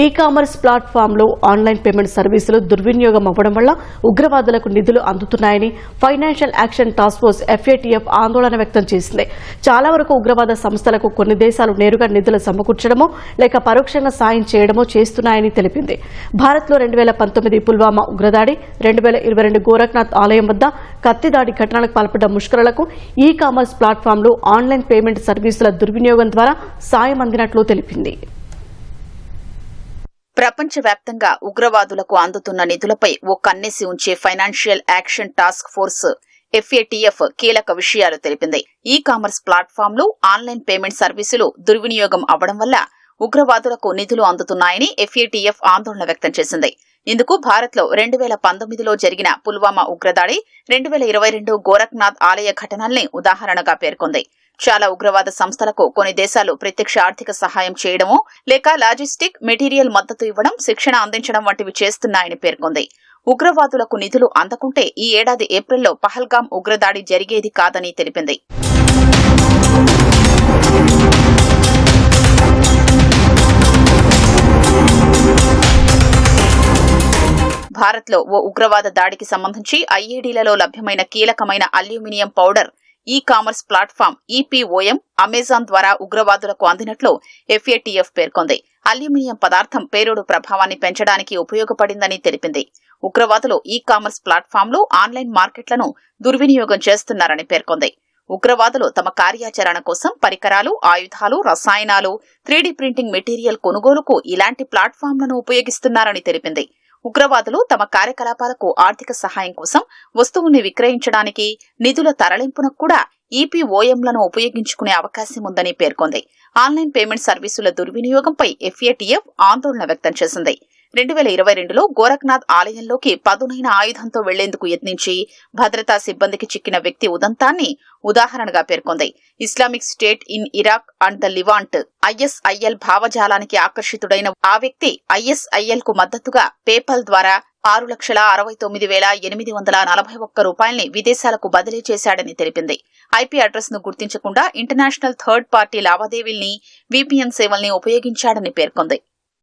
E commerce ప్లాట్ఫామ్లో online payment సర్వీసులు దుర్వినియోగం అవ్వడం వల్ల ఉగ్రవాదులకు నిధులు అందుతున్నాయని financial action task force FATF ఆందోళన వ్యక్తం చేసింది. చాలా వరకు ఉగ్రవాద సంస్థలకు కొన్ని దేశాలు నేరుగా నిధులు సమకూర్చడమో లేక పరోక్షంగా సాయం చేయడమో చేస్తున్నాయని తెలిపింది. భారత్లో 2019 పుల్వామా ఉగ్రదాడి, 2022 గోరఖ్నాథ్ ఆలయం వద్ద కత్తిదాడి ఘటనలకు పాల్పడ్డ ముష్కరులకు ఈ-కామర్స్ ప్లాట్ఫామ్లు ఆన్లైన్ పేమెంట్ సర్వీసుల దుర్వినియోగం ద్వారా సాయం అందినట్లు తెలిపింది. ప్రపంచవ్యాప్తంగా ఉగ్రవాదులకు అందుతున్న నిధులపై ఓ కన్నేసి ఉంచే financial action task force FATF కీలక విషయాలు తెలిపింది. ఈ-కామర్స్ ప్లాట్ఫామ్లు ఆన్లైన్ పేమెంట్ సర్వీసులు దుర్వినియోగం అవ్వడం వల్ల ఉగ్రవాదులకు నిధులు అందుతున్నాయని FATF ఆందోళన వ్యక్తం చేసింది. ఇందుకు భారత్లో 2019లో జరిగిన పుల్వామా ఉగ్రదాడి, 2022 గోరఖ్నాథ్ ఆలయ ఘటనల్ని ఉదాహరణగా పేర్కొంది. చాలా ఉగ్రవాద సంస్థలకు కొన్ని దేశాలు ప్రత్యక్ష ఆర్థిక సహాయం చేయడమో లేక లాజిస్టిక్, మెటీరియల్ మద్దతు ఇవ్వడం, శిక్షణ అందించడం వంటివి చేస్తున్నాయని పేర్కొంది. ఉగ్రవాదులకు నిధులు అందకుంటే ఈ ఏడాది ఏప్రిల్లో పహల్గామ్ ఉగ్రదాడి జరిగేది కాదని తెలిపింది. భారత్లో ఓ ఉగ్రవాద దాడికి సంబంధించి IEDలలో లభ్యమైన కీలకమైన aluminium powder e-commerce platform EPOM Amazon ద్వారా ఉగ్రవాదులకు అందినట్లు FATF పేర్కొంది. అల్యూమినియం పదార్థం పేలుడు ప్రభావాన్ని పెంచడానికి ఉపయోగపడిందని తెలిపింది. ఉగ్రవాదులు ఈ-కామర్స్ ప్లాట్ఫామ్లు, ఆన్లైన్ మార్కెట్లను దుర్వినియోగం చేస్తున్నారని పేర్కొంది. ఉగ్రవాదులు తమ కార్యాచరణ కోసం పరికరాలు, ఆయుధాలు, రసాయనాలు, 3D ప్రింటింగ్ మెటీరియల్ కొనుగోలుకు ఇలాంటి ప్లాట్ఫామ్లను ఉపయోగిస్తున్నారని తెలిపింది. ఉగ్రవాదులు తమ కార్యకలాపాలకు ఆర్థిక సహాయం కోసం వస్తువుల్ని విక్రయించడానికి, నిధుల తరలింపునకు కూడా EPOMలను ఉపయోగించుకునే అవకాశం ఉందని పేర్కొంది. ఆన్లైన్ పేమెంట్ సర్వీసుల దుర్వినియోగంపై FATF ఆందోళన వ్యక్తం చేసింది. 2022లో గోరఖ్నాథ్ ఆలయంలోకి పదునైన ఆయుధంతో వెళ్లేందుకు యత్నించి భద్రతా సిబ్బందికి చిక్కిన వ్యక్తి ఉదంతాన్ని ఉదాహరణగా పేర్కొంది. Islamic State in Iraq and the Levant ISIL భావజాలానికి ఆకర్షితుడైన ఆ వ్యక్తి ISIL కు మద్దతుగా పేపాల్ ద్వారా 6,69,841 రూపాయల్ని విదేశాలకు బదిలీ చేశాడని తెలిపింది. IP అడ్రస్ ను గుర్తించకుండా ఇంటర్నేషనల్ థర్డ్ పార్టీ లావాదేవీల్ని, VPN సేవల్ని ఉపయోగించాడని పేర్కొంది.